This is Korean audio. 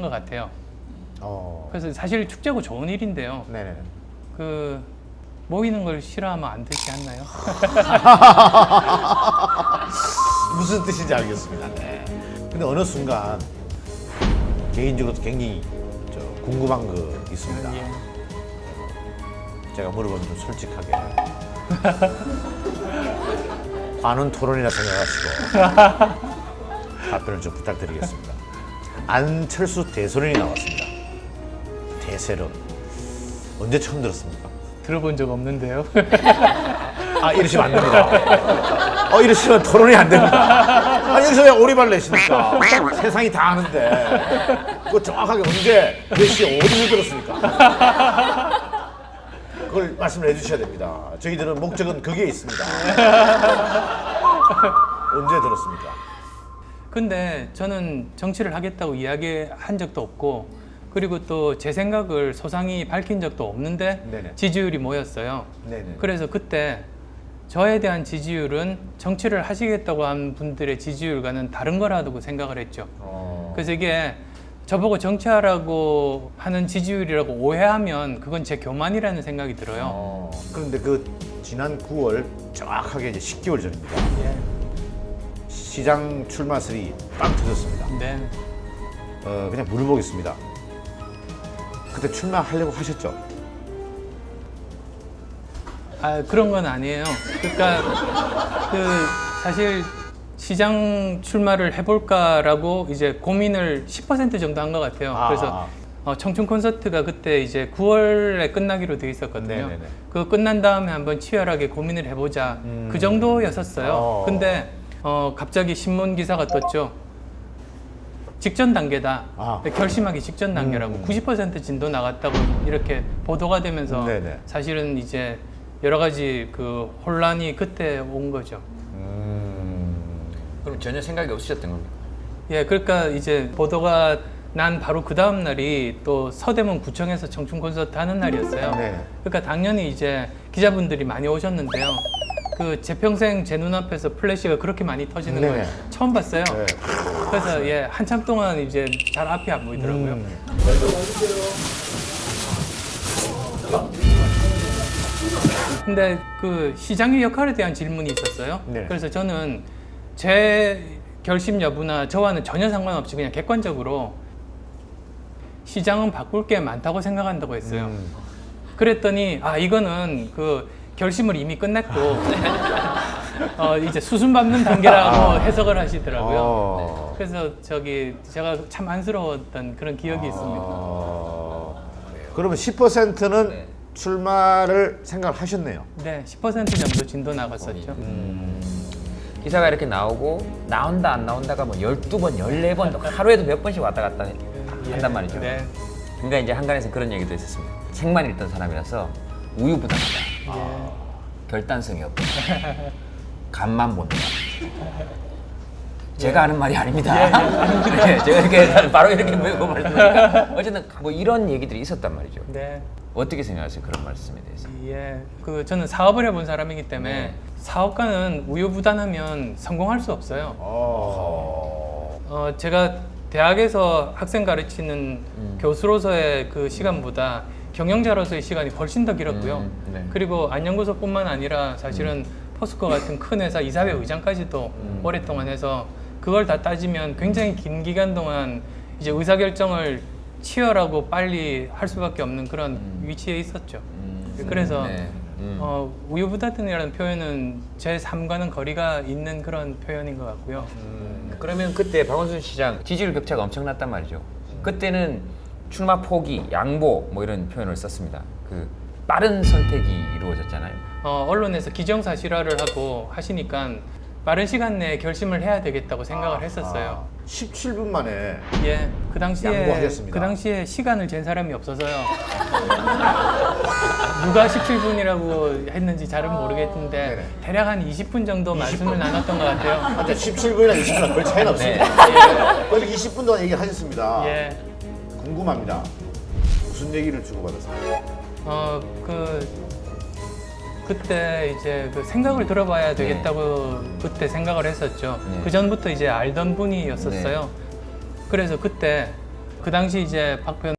것 같아요. 그래서 사실 축제고 좋은 일인데요. 네네. 그 모이는 걸 싫어하면 안 되지 않나요? 무슨 뜻인지 알겠습니다. 네. 근데 어느 순간 개인적으로도 굉장히 궁금한 거 있습니다. 예. 제가 물어보면 좀 솔직하게 관훈 토론이라 생각하시고 답변을 좀 부탁드리겠습니다. 안철수 대선인이 나왔습니다. 대세론 언제 처음 들었습니까? 들어본 적 없는데요. 아, 이러시면 안 됩니다. 이러시면 토론이 안 됩니다. 아니, 여기서 왜 오리발 내십니까? 세상이 다 아는데. 그거 정확하게 언제, 몇 시에, 어디서 들었습니까? 그걸 말씀을 해주셔야 됩니다. 저희들은 목적은 거기에 있습니다. 언제 들었습니까? 근데 저는 정치를 하겠다고 이야기한 적도 없고, 그리고 또 제 생각을 소상히 밝힌 적도 없는데 네네. 지지율이 모였어요. 네네. 그래서 그때 저에 대한 지지율은 정치를 하시겠다고 한 분들의 지지율과는 다른 거라고 생각을 했죠. 그래서 이게 저보고 정치하라고 하는 지지율이라고 오해하면 그건 제 교만이라는 생각이 들어요. 그런데 그 지난 9월 정확하게 이제 10개월 전입니다. 예. 시장 출마설이 빵 터졌습니다. 네. 그냥 물어보겠습니다. 그때 출마하려고 하셨죠? 아, 그런 건 아니에요. 그러니까 사실 시장 출마를 해볼까라고 이제 고민을 10% 정도 한 것 같아요. 그래서 청춘 콘서트가 그때 이제 9월에 끝나기로 돼 있었거든요. 네네네. 그거 끝난 다음에 한번 치열하게 고민을 해보자. 그 정도였었어요. 근데 갑자기 신문 기사가 떴죠. 직전 단계다. 결심하기 직전 단계라고 90% 진도 나갔다고 이렇게 보도가 되면서 네네. 사실은 이제 여러 가지 그 혼란이 그때 온 거죠. 그럼 전혀 생각이 없으셨던 겁니까? 예, 그러니까 이제 보도가 난 바로 그 다음 날이 또 서대문 구청에서 청춘 콘서트 하는 날이었어요. 네. 그러니까 당연히 이제 기자분들이 많이 오셨는데요. 그 제 평생 제 눈앞에서 플래시가 그렇게 많이 터지는 걸 네네. 처음 봤어요. 네. 그래서 예, 한참 동안 이제 잘 앞이 안 보이더라고요. 근데 그 시장의 역할에 대한 질문이 있었어요. 네. 그래서 저는 제 결심 여부나 저와는 전혀 상관없이 그냥 객관적으로 시장은 바꿀 게 많다고 생각한다고 했어요. 그랬더니 이거는 그 결심을 이미 끝냈고 이제 수순 밟는 단계라고 해석을 하시더라고요. 그래서 제가 참 안쓰러웠던 그런 기억이 있습니다. 그러면 10%는 출마를 생각을 하셨네요. 네, 10% 정도 진도 나갔었죠. 기사가 이렇게 나오고 나온다 안 나온다가 뭐 12번, 14번 하루에도 몇 번씩 왔다 갔다 한단 말이죠. 네. 그러니까 이제 한간에서 그런 얘기도 있었습니다. 책만 읽던 사람이라서 우유부단하다. 결단성이 없다. 간만 본다. 제가 하는 말이 아닙니다. 네, 제가 이렇게 바로 이렇게 물고 말씀드리니까 어쨌든 뭐 이런 얘기들이 있었단 말이죠. 네. 어떻게 생각하세요? 그런 말씀에 대해서? 예, 저는 사업을 해본 사람이기 때문에 네. 사업가는 우유부단하면 성공할 수 없어요. 제가 대학에서 학생 가르치는 교수로서의 그 시간보다 경영자로서의 시간이 훨씬 더 길었고요. 네. 그리고 안연구소뿐만 아니라 사실은 포스코 같은 큰 회사 이사회 의장까지도 오랫동안 해서 그걸 다 따지면 굉장히 긴 기간 동안 이제 의사결정을 치열하고 빨리 할 수밖에 없는 그런 위치에 있었죠. 그래서 네. 우유부단이라는 표현은 제 삶과는 거리가 있는 그런 표현인 것 같고요. 그러면 그때 박원순 시장 지지율 격차가 엄청났단 말이죠. 그때는 출마 포기, 양보 뭐 이런 표현을 썼습니다. 그 빠른 선택이 이루어졌잖아요. 언론에서 기정사실화를 하고 하시니까 빠른 시간 내에 결심을 해야 되겠다고 생각을 했었어요. 17분 만에 예, 그 양보하셨습니다. 당시에 시간을 잰 사람이 없어서요. 누가 17분이라고 했는지 잘은 모르겠는데 네네. 대략 한 20분 정도 말씀을 나눴던 것 같아요. 하여튼 17분이나 20분이나 별 차이는 없습니다. 그렇게 20분 동안 얘기하셨습니다. 예, 궁금합니다. 무슨 얘기를 주고받았습니까? 그때 이제 그 생각을 들어봐야 되겠다고 그때 생각을 했었죠. 네. 그 전부터 이제 알던 분이었었어요. 그래서 그때 그 당시 이제 박표